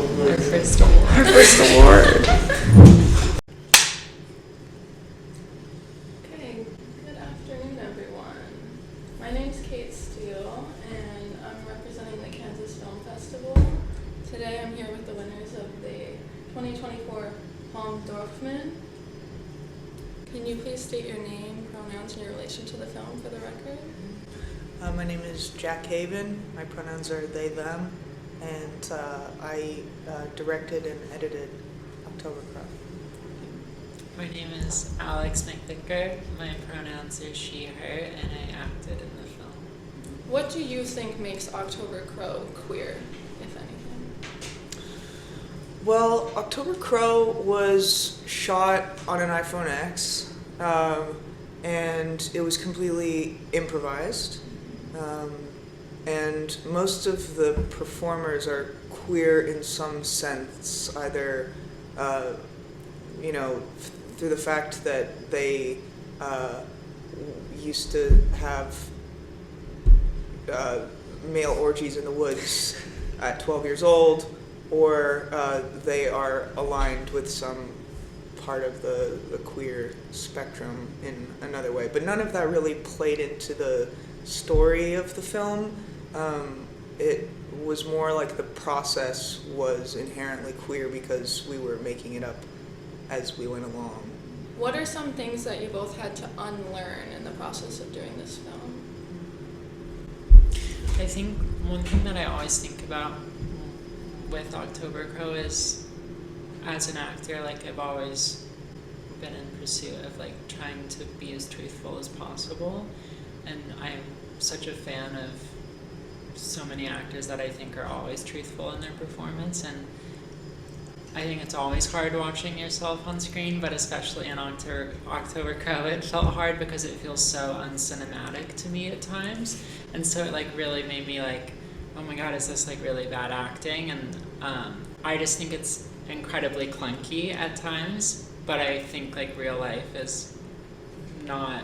Our first award. Our first award. Okay, good afternoon, everyone. My name's Cate and I'm representing the Kansas Film Festival. Today I'm here with the winners of the 2024 Palm Dorfman. Can you please state your name, pronouns, and your relation to the film for the record? My name is Jack Haven. My pronouns are they, them, and I directed and edited October Crow. My name is Alex McVicker. My pronouns are she, her, and I acted in the film. What do you think makes October Crow queer, if anything? Well, October Crow was shot on an iPhone X, and it was completely improvised. And most of the performers are queer in some sense, either, through the fact that they used to have male orgies in the woods at 12 years old, or they are aligned with some part of the queer spectrum in another way. But none of that really played into the story of the film. It was more like the process was inherently queer because we were making it up as we went along. What are some things that you both had to unlearn in the process of doing this film? I think one thing that I always think about with October Crow is, as an actor, like, I've always been in pursuit of like trying to be as truthful as possible, and I'm such a fan of so many actors that I think are always truthful in their performance, and I think it's always hard watching yourself on screen, but especially in October Crow, it felt hard because it feels so uncinematic to me at times, and so it like really made me like, oh my god, is this like really bad acting? And I just think it's incredibly clunky at times, but I think like real life is not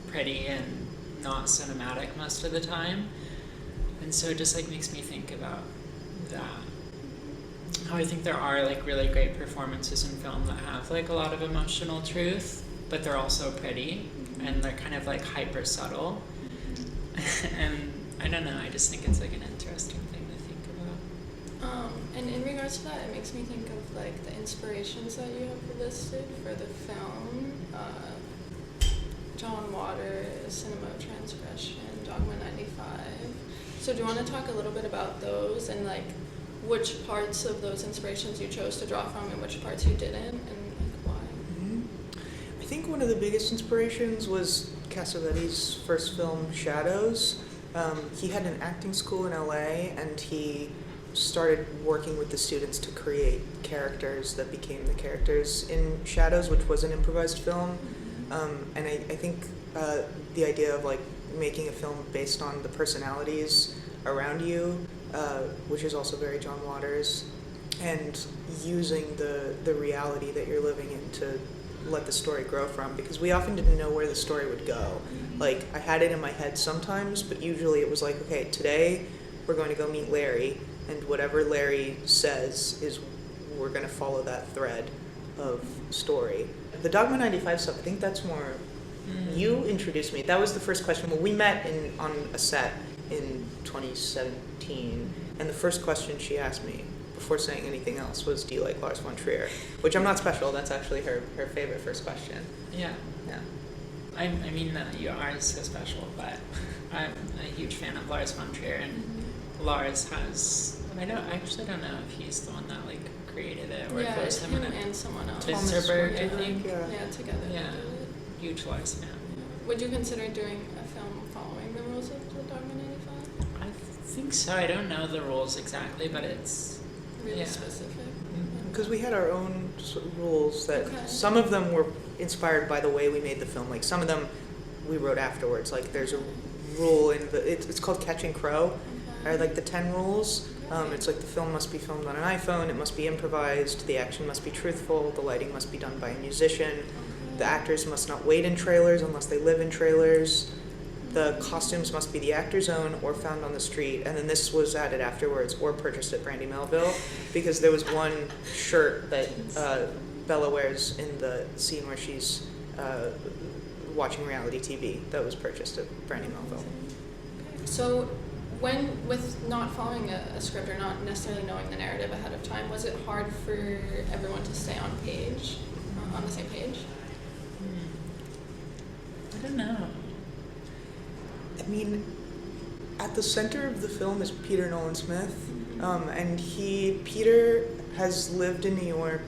pretty and not cinematic most of the time, and so it just like makes me think about that. How I think there are like really great performances in film that have like a lot of emotional truth, but they're also pretty and they're kind of like hyper subtle. And I don't know, I just think it's like an interesting thing to think about. And in regards to that, it makes me think of like the inspirations that you have listed for the film. John Waters, Cinema of Transgression, Dogma 95. So do you want to talk a little bit about those and like which parts of those inspirations you chose to draw from and which parts you didn't, and like why? Mm-hmm. I think one of the biggest inspirations was Cassavetes' first film, Shadows. He had an acting school in LA, and he started working with the students to create characters that became the characters in Shadows, which was an improvised film. And I think the idea of like making a film based on the personalities around you, which is also very John Waters, and using the reality that you're living in to let the story grow from, because we often didn't know where the story would go. Like, I had it in my head sometimes, but usually it was like, okay, today we're going to go meet Larry, and whatever Larry says is we're going to follow that thread of story. The Dogma 95 stuff, I think that's more, you introduced me. That was the first question. Well, we met on a set in 2017, and the first question she asked me before saying anything else was, do you like Lars von Trier? Which I'm not special, that's actually her favorite first question. Yeah. Yeah. I mean, you are so special, but I'm a huge fan of Lars von Trier, and Lars has, I actually don't know if he's the one that like created it, or if it was him and someone else. Vinterberg, I think. Yeah, together. Yeah, huge Lars fan. Would you consider doing a film following the rules of the Dogma 95? I think so. I don't know the rules exactly, but it's Really specific. Because we had our own rules that some of them were inspired by the way we made the film. Like some of them we wrote afterwards. Like there's a rule in it's called Catching Crow. Or like the 10 rules. It's like the film must be filmed on an iPhone. It must be improvised. The action must be truthful. The lighting must be done by a musician. The actors must not wait in trailers unless they live in trailers. the costumes must be the actor's own or found on the street, and then this was added afterwards, or purchased at Brandy Melville, because there was one shirt that Bella wears in the scene where she's watching reality TV that was purchased at Brandy Melville. So, when, with not following a script or not necessarily knowing the narrative ahead of time, was it hard for everyone to stay on the same page? I don't know. I mean, at the center of the film is Peter Nolan Smith, and Peter has lived in New York.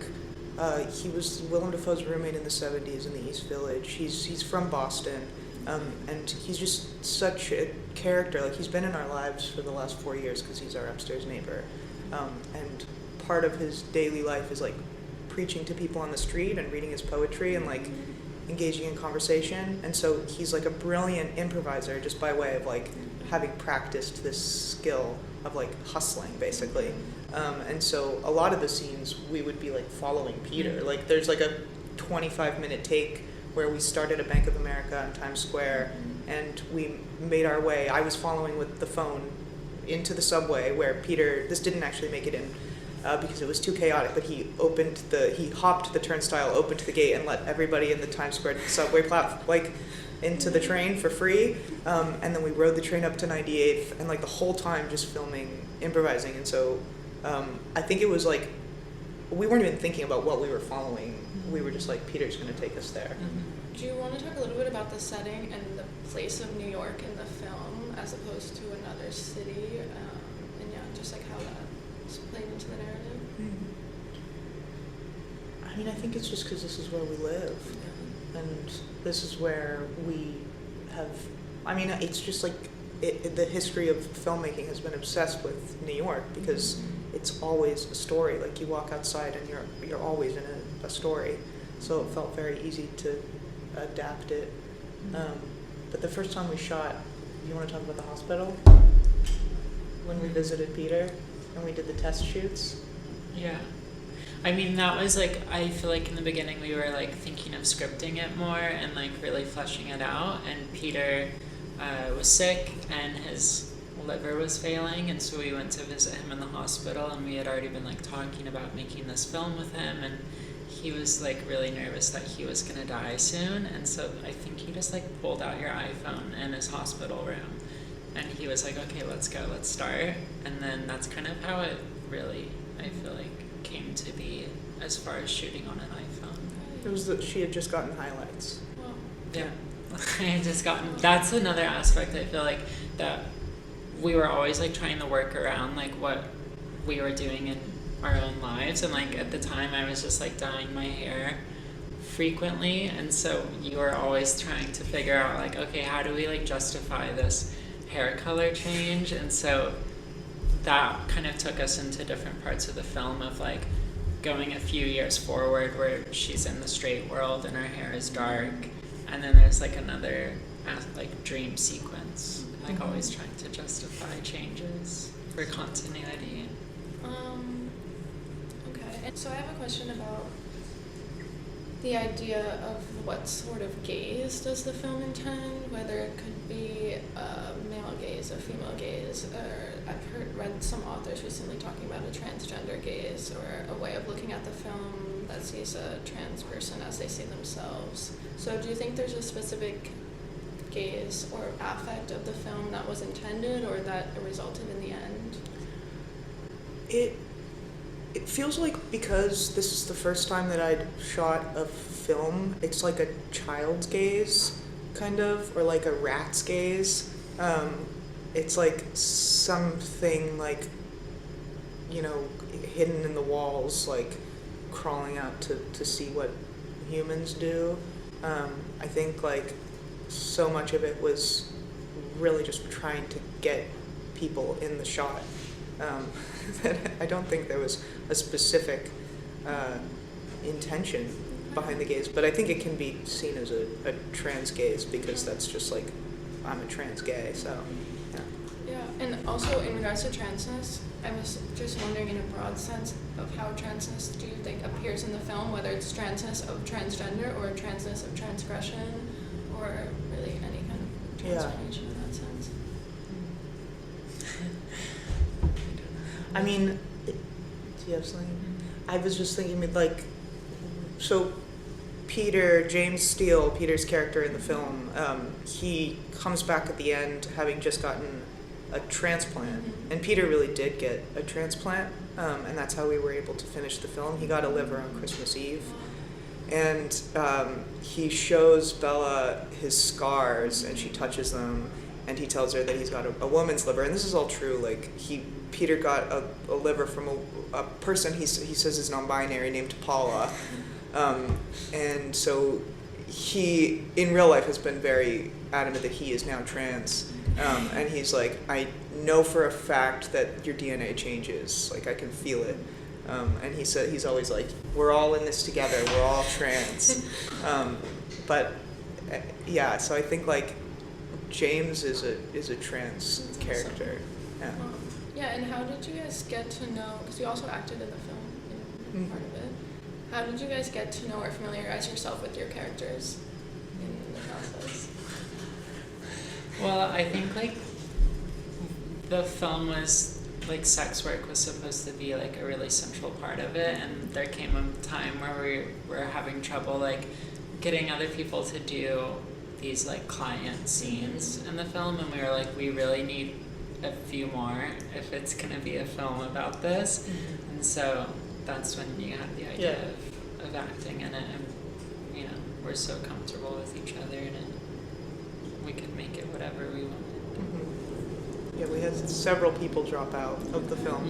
He was Willem Dafoe's roommate in the 70s in the East Village. He's from Boston, and he's just such a character. Like, he's been in our lives for the last 4 years because he's our upstairs neighbor, and part of his daily life is like preaching to people on the street and reading his poetry and like engaging in conversation. And so he's like a brilliant improviser just by way of like having practiced this skill of like hustling basically. And so a lot of the scenes we would be like following Peter. Like there's like a 25-minute take where we started at Bank of America in Times Square and we made our way. I was following with the phone into the subway where Peter, this didn't actually make it in because it was too chaotic, but he hopped the turnstile, opened the gate, and let everybody in the Times Square subway platform, like, into the train for free. And then we rode the train up to 98th, and like the whole time just filming, improvising. And so I think it was like, we weren't even thinking about what we were following. We were just like, Peter's going to take us there. Do you want to talk a little bit about the setting and the place of New York in the film as opposed to another city? And yeah, just like how that's played into the narrative? I mean, I think it's just because this is where we live. And this is where we have, I mean, it's just like the history of filmmaking has been obsessed with New York because it's always a story. Like you walk outside and you're always in a story. So it felt very easy to adapt it. But the first time we shot, you want to talk about the hospital? When we visited Peter and we did the test shoots? Yeah. I mean, that was like, I feel like in the beginning we were like thinking of scripting it more and like really fleshing it out. And Peter was sick and his liver was failing. And so we went to visit him in the hospital and we had already been like talking about making this film with him. And he was like really nervous that he was going to die soon. And so I think he just like pulled out your iPhone in his hospital room. And he was like, okay, let's go, let's start. And then that's kind of how it really, I feel like, came to be as far as shooting on an iPhone. It was that she had just gotten highlights. Well, Yeah. I had just gotten, that's another aspect I feel like that we were always like trying to work around like what we were doing in our own lives. And like at the time I was just like dyeing my hair frequently. And so you were always trying to figure out like, okay, how do we like justify this hair color change? And so that kind of took us into different parts of the film of like going a few years forward where she's in the straight world and her hair is dark, and then there's like another like dream sequence, like always trying to justify changes for continuity. Okay, and so I have a question about the idea of what sort of gaze does the film intend, whether it could be a male gaze, a female gaze, or I've read some authors recently talking about a transgender gaze or a way of looking at the film that sees a trans person as they see themselves. So do you think there's a specific gaze or affect of the film that was intended or that resulted in the end? It feels like because this is the first time that I'd shot a film, it's like a child's gaze, kind of, or like a rat's gaze. It's like something like, you know, hidden in the walls, like crawling out to see what humans do. I think like so much of it was really just trying to get people in the shot. I don't think there was a specific intention behind the gaze, but I think it can be seen as a trans gaze because that's just like, I'm a trans gay, so yeah. Yeah, and also in regards to transness, I was just wondering in a broad sense of how transness do you think appears in the film, whether it's transness of transgender or transness of transgression or really any kind of transformation in that sense. I mean, do you have something? I was just thinking, like, so James Steele, Peter's character in the film, he comes back at the end having just gotten a transplant, and Peter really did get a transplant, and that's how we were able to finish the film. He got a liver on Christmas Eve, and he shows Bella his scars, and she touches them, and he tells her that he's got a woman's liver, and this is all true. Like, Peter got a liver from a person he says is non-binary named Paula, and so he in real life has been very adamant that he is now trans, and he's like, I know for a fact that your DNA changes, like I can feel it, and he said he's always like, we're all in this together, we're all trans, but yeah, so I think like James is a trans character. Yeah. Yeah, and how did you guys get to know, because you also acted in the film, you know, part of it. How did you guys get to know or familiarize yourself with your characters in the process? Well, I think like the film was like sex work was supposed to be like a really central part of it, and there came a time where we were having trouble like getting other people to do these like client scenes in the film, and we were like, we really need a few more if it's going to be a film about this. And so that's when you had the idea of acting in it, and you know, we're so comfortable with each other and we could make it whatever we wanted. Yeah, we had several people drop out of the film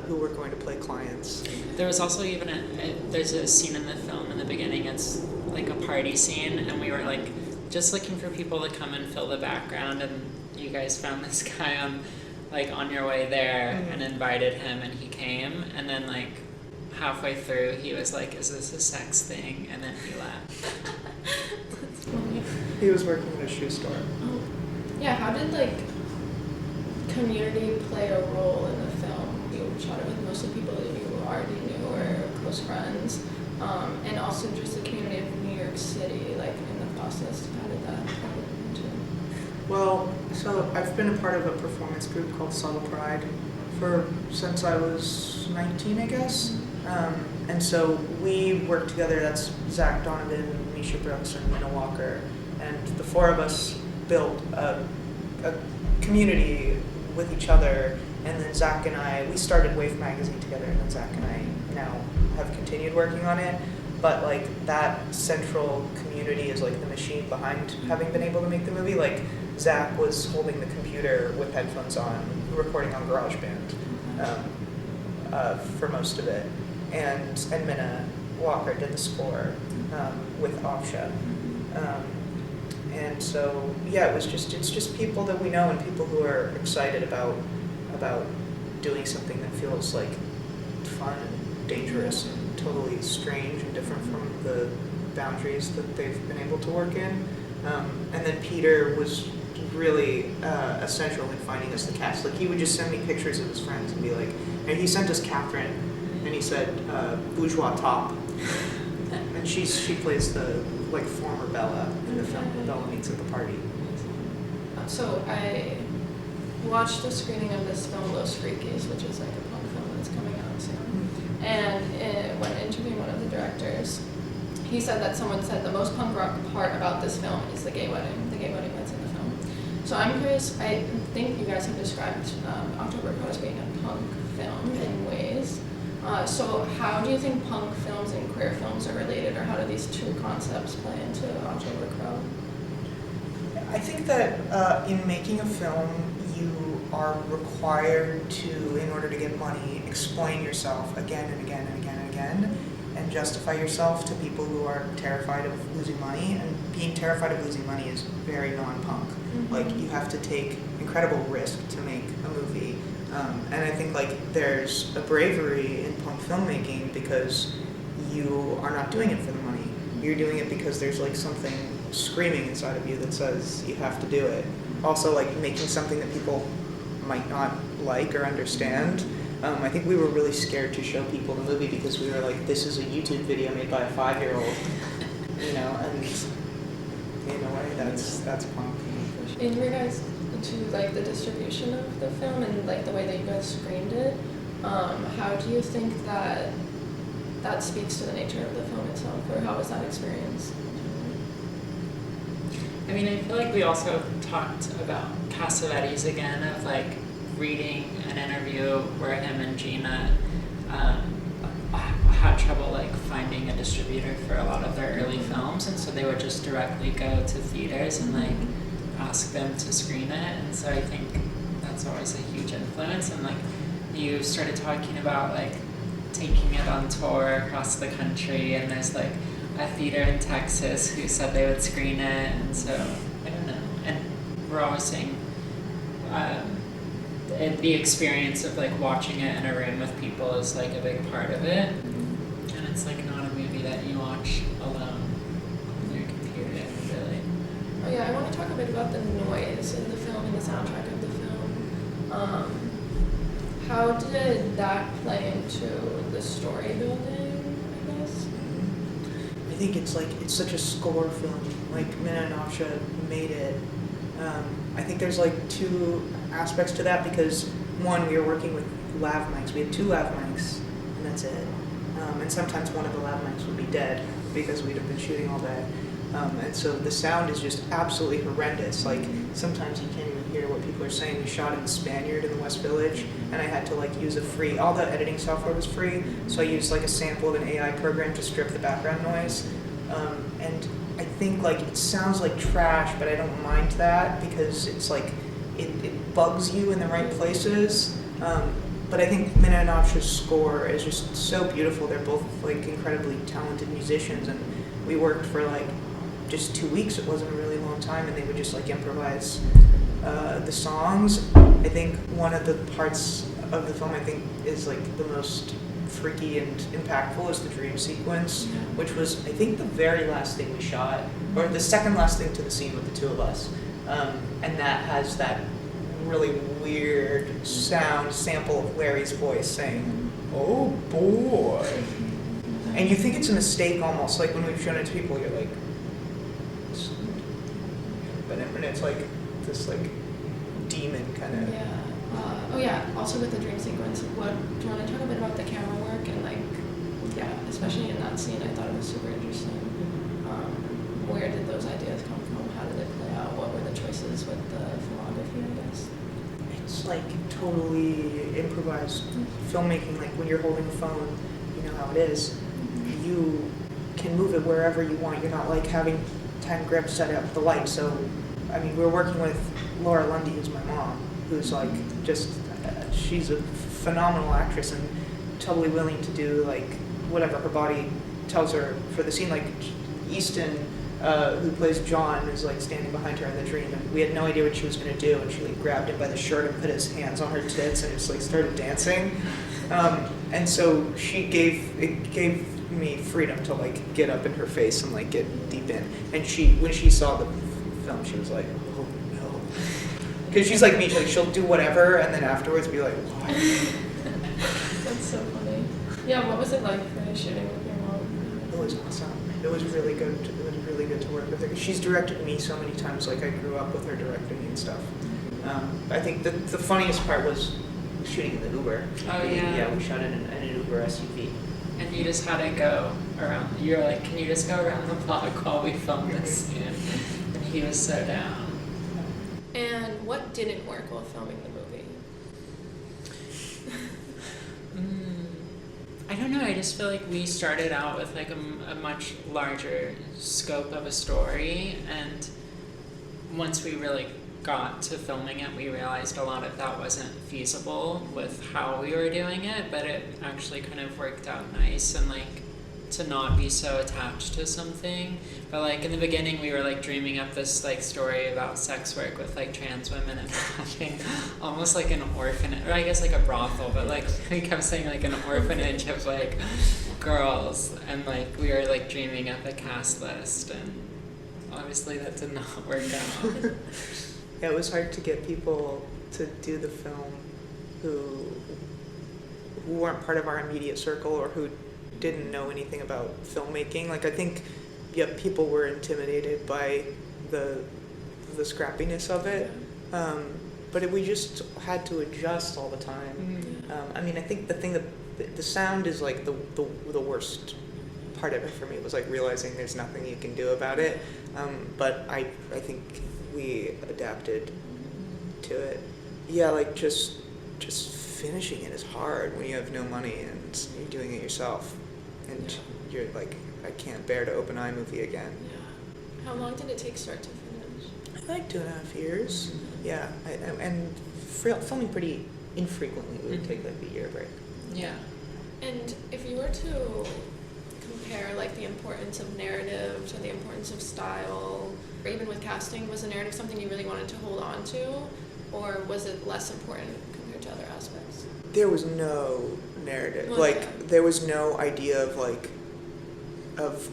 who were going to play clients. There was also even there's a scene in the film in the beginning, it's like a party scene, and we were like just looking for people to come and fill the background, and you guys found this guy on your way there and invited him, and he came, and then like halfway through he was like, is this a sex thing? And then he left. That's funny. He was working in a shoe store. Oh. Yeah, how did like community play a role in the film? You shot it with mostly people that you already knew or close friends, and also just the community of New York City, like in the process. How did that play into? Well, so I've been a part of a performance group called Subtle Pride since I was 19, I guess. And so we work together. That's Zach Donovan, Misha Brooks, and Minna Walker. And the four of us built a community with each other. And then Zach and I, we started Wave Magazine together, and then Zach and I now have continued working on it. But like that central community is like the machine behind having been able to make the movie. Like Zach was holding the computer with headphones on, recording on GarageBand for most of it, and Minna Walker did the score with Offsha. And so yeah, it's just people that we know and people who are excited about doing something that feels like fun and dangerous and totally strange and different from the boundaries that they've been able to work in. And then Peter was really essential in finding us the cast. Like he would just send me pictures of his friends and be like, and he sent us Catherine, and he said bourgeois top, and she plays the like former Bella in the film. Bella meets at the party. So I watched the screening of this film, Los Freakies, which is like a punk film that's coming out soon. And when interviewing one of the directors, he said that someone said the most punk rock part about this film is the gay wedding. The gay wedding that's in the film. So I'm curious, I think you guys have described October Crow as being a punk film in ways. So how do you think punk films and queer films are related, or how do these two concepts play into October Crow? I think that in making a film, you are required to, in order to get money, explain yourself again and again and again and again, and justify yourself to people who are terrified of losing money. And being terrified of losing money is very non-punk. Like, you have to take incredible risk to make a movie. And I think like there's a bravery in punk filmmaking because you are not doing it for the money. You're doing it because there's like something screaming inside of you that says you have to do it. Also, like making something that people might not like or understand. I think we were really scared to show people the movie because we were like, this is a YouTube video made by a 5-year-old, you know, and in a way that's punk. For In regards to like the distribution of the film and like the way that you guys screened it, how do you think that speaks to the nature of the film itself, or how was that experience? I mean, I feel like we also talked about Cassavetes again, of like reading an interview where him and Jenna had trouble like finding a distributor for a lot of their early films, and so they would just directly go to theaters and like ask them to screen it. And so I think that's always a huge influence. And like you started talking about like taking it on tour across the country, and there's like a theater in Texas who said they would screen it, and so I don't know. And we're always saying the experience of like watching it in a room with people is like a big part of it, and it's like not a movie that you watch alone on your computer, really. Oh yeah, I want to talk a bit about the noise in the film and the soundtrack of the film. How did that play into the story building, I guess? I think it's such a score film. Like Minna and Afsha made it. I think there's like two aspects to that, because one, we were working with lav mics. We had 2 lav mics, and that's it. And sometimes one of the lav mics would be dead because we'd have been shooting all day. And so the sound is just absolutely horrendous. Like sometimes you can't even hear what people are saying. We shot in the Spaniard in the West Village, and I had to like use all the editing software was free, so I used like a sample of an AI program to strip the background noise. And I think like it sounds like trash, but I don't mind that because it's like it bugs you in the right places. But I think Minna and Afsha's score is just so beautiful. They're both like incredibly talented musicians, and we worked for like just 2 weeks. It wasn't a really long time, and they would just like improvise the songs. I think one of the parts of the film I think is like the most freaky and impactful is the dream sequence, which was I think the very last thing we shot, or the second last thing to the scene with the 2 of us, and that has that really weird sound sample of Larry's voice saying, "Oh boy," and you think it's a mistake almost, like when we've shown it to people, you're like, but it's like this like demon kind of. Yeah. Oh yeah. Also with the dream sequence, do you want to talk a bit about the camera work and like, yeah, especially in that scene, I thought it was super interesting. Where did those ideas come from? How did it play out? What were the choices with the filmography, I guess? It's like totally improvised filmmaking. Like when you're holding a phone, you know how it is. You can move it wherever you want. You're not like having 10 grips set up the light. So, I mean, we're working with Laura Lundy, who's my mom, who's like just, she's a phenomenal actress and totally willing to do like whatever her body tells her for the scene. Like Easton, who plays John, is like standing behind her in the dream, and we had no idea what she was going to do, and she like grabbed him by the shirt and put his hands on her tits and just like started dancing. And so she gave me freedom to like get up in her face and like get deep in. And when she saw the film, she was like, "Oh no," because she's like me. She'll do whatever, and then afterwards be like, "Why?" That's so funny. Yeah, what was it like for shooting with your mom? It was awesome. It was really good. It was really good to work with her. She's directed me so many times. Like I grew up with her directing me and stuff. I think the funniest part was shooting in the Uber. Oh yeah. Yeah, we shot it in an Uber SUV. And you just had to go around. You were like, "Can you just go around the block while we film this scene?" And he was so down. And what didn't work while filming the movie? I don't know. I just feel like we started out with like a much larger scope of a story, and once we really got to filming it, we realized a lot of that wasn't feasible with how we were doing it, but it actually kind of worked out nice, and like to not be so attached to something. But like in the beginning we were like dreaming up this like story about sex work with like trans women and having almost like an orphanage, or I guess like a brothel, but like we kept saying like an orphanage of like girls, and like we were like dreaming up a cast list, and obviously that did not work out. Yeah, it was hard to get people to do the film who weren't part of our immediate circle or who didn't know anything about filmmaking. Like I think, yeah, people were intimidated by the the scrappiness of it. But we just had to adjust all the time. I mean, I think the sound is like the worst part of it for me, was like realizing there's nothing you can do about it. But I think we adapted to it. Yeah, like just finishing it is hard when you have no money and you're doing it yourself, and you're like, I can't bear to open iMovie again. Yeah. How long did it take start to finish? Like 2.5 years. Yeah, and filming pretty infrequently. We would take like a year break. Yeah. And if you were to compare like the importance of narrative to the importance of style, or even with casting, was the narrative something you really wanted to hold on to, or was it less important compared to other aspects? There was no narrative. Okay. Like there was no idea of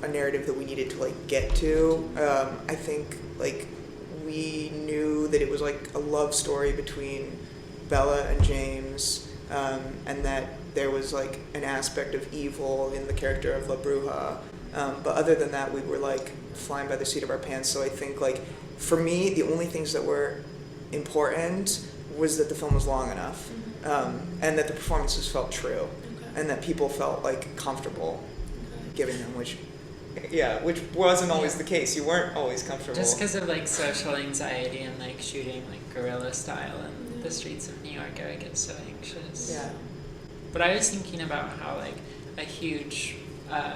a narrative that we needed to like get to. I think like we knew that it was like a love story between Bella and James, and that there was like an aspect of evil in the character of La Bruja. But other than that, we were like flying by the seat of our pants. So I think like for me, the only things that were important was that the film was long enough, and that the performances felt true, and that people felt like comfortable giving them, which wasn't always the case. You weren't always comfortable. Just because of like social anxiety and like shooting like guerrilla style in the streets of New York, I would get so anxious. Yeah. But I was thinking about how like a huge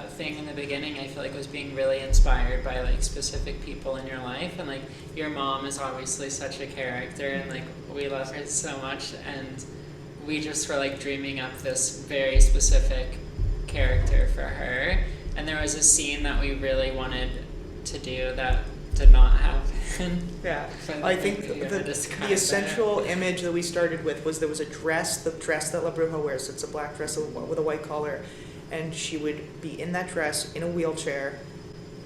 thing in the beginning, I feel like, was being really inspired by like specific people in your life, and like your mom is obviously such a character, and like we love her so much, and we just were like dreaming up this very specific character for her. And there was a scene that we really wanted to do that did not happen. Yeah, I think the essential image that we started with was there was a dress, the dress that La Bruja wears. It's a black dress with a white collar, and she would be in that dress in a wheelchair,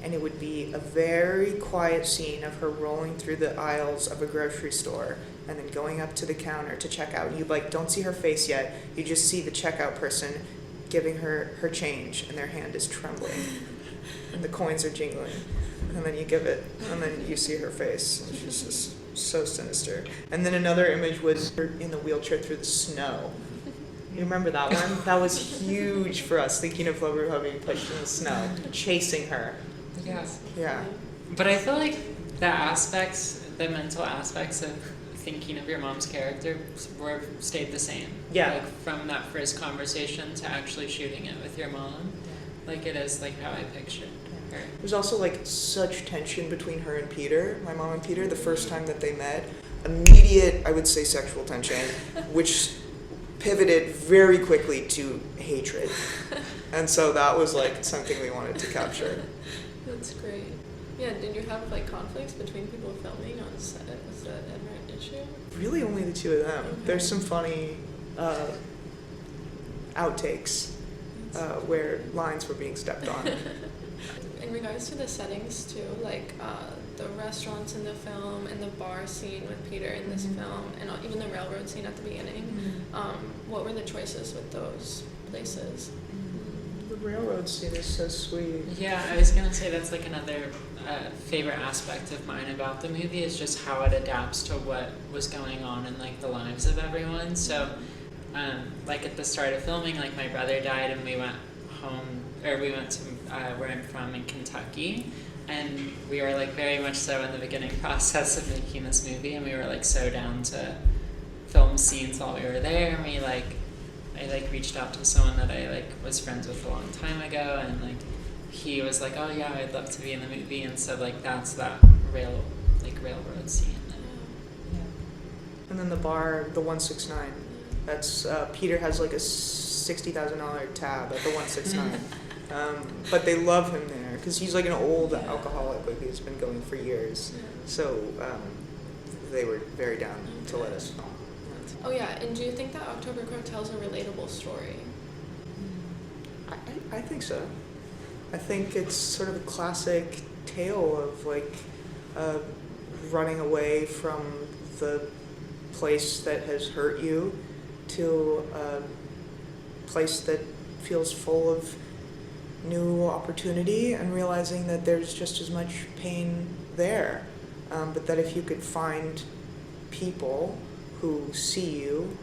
and it would be a very quiet scene of her rolling through the aisles of a grocery store and then going up to the counter to check out. And you like don't see her face yet. You just see the checkout person giving her change, and their hand is trembling, and the coins are jingling, and then you give it, and then you see her face, and she's just so sinister. And then another image was her in the wheelchair through the snow. You remember that one? That was huge for us, thinking of La Bruja being pushed in the snow, chasing her. Yes. Yeah. But I feel like the mental aspects of thinking of your mom's character stayed the same. Yeah. Like from that first conversation to actually shooting it with your mom. Like it is like how I pictured her. There's also like such tension between her and Peter, my mom and Peter, the first time that they met. Immediate, I would say, sexual tension, which pivoted very quickly to hatred. And so that was like something we wanted to capture. That's great. Yeah, did you have like conflicts between people filming on set? Was that ever an issue? Really only the two of them. Okay. There's some funny outtakes where lines were being stepped on. In regards to the settings too, like the restaurants in the film and the bar scene with Peter in this film, and even the railroad scene at the beginning, what were the choices with those places? The railroad scene is so sweet. Yeah, I was gonna say that's like another favorite aspect of mine about the movie, is just how it adapts to what was going on in like the lives of everyone. So like at the start of filming, like my brother died and we went to where I'm from in Kentucky, and we were like very much so in the beginning process of making this movie, and we were like so down to film scenes while we were there, and I like reached out to someone that I like was friends with a long time ago, and like he was like, oh yeah, I'd love to be in the movie, and so like that's that railroad scene. And then the bar, the 169. That's Peter has like a $60,000 tab at the 169. But they love him there because he's like an old alcoholic, like he's been going for years. So they were very down to let us film. Oh yeah, and do you think that October Crow tells a relatable story? I think so. I think it's sort of a classic tale of like running away from the place that has hurt you to a place that feels full of new opportunity, and realizing that there's just as much pain there. but that if you could find people who see you,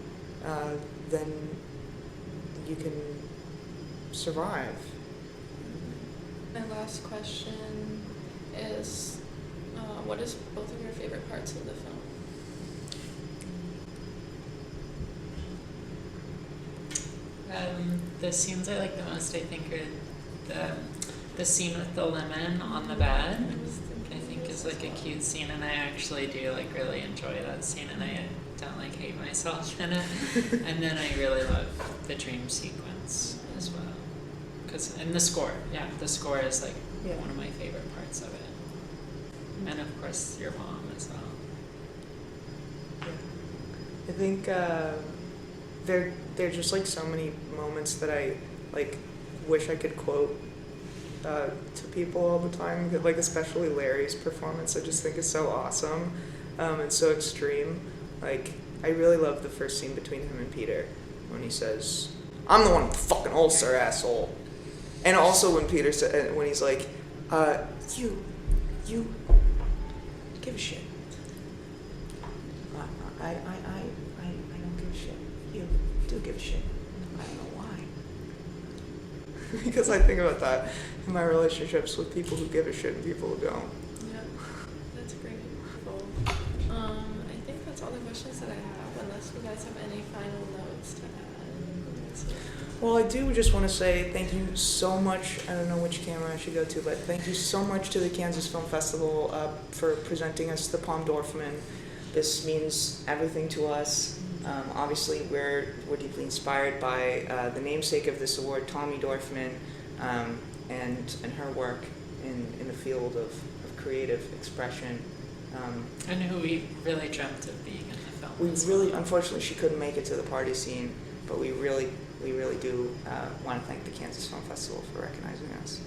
then you can survive. My last question is, what is both of your favorite parts of the film? The scenes I like the most, I think, are the scene with the lemon on the bed. I think is like a cute scene, and I actually do like really enjoy that scene, and I don't like hate myself in it. And then I really love the dream sequence as well, and the score. Yeah, the score is like one of my favorite parts of it, and of course your mom as well. I think they're just like so many moments that I like wish I could quote to people all the time. Like especially Larry's performance, I just think is so awesome and so extreme. Like I really love the first scene between him and Peter when he says, "I'm the one with the fucking ulcer, asshole," and also when Peter said when he's like, "You give a shit." I don't give a shit. You do give a shit. I don't know why. Because I think about that in my relationships with people who give a shit and people who don't. Yeah, that's great. Cool. I think that's all the questions that I have, unless you guys have any final notes to add. Well, I do just want to say thank you so much. I don't know which camera I should go to, but thank you so much to the Kansas Film Festival for presenting us the Palme d'Orpheman. This means everything to us. Obviously, we're deeply inspired by the namesake of this award, Tommy Dorfman, and her work in the field of creative expression. And who we really dreamt of being in the film. We really, unfortunately, she couldn't make it to the party scene, but we really do want to thank the Kansas Film Festival for recognizing us.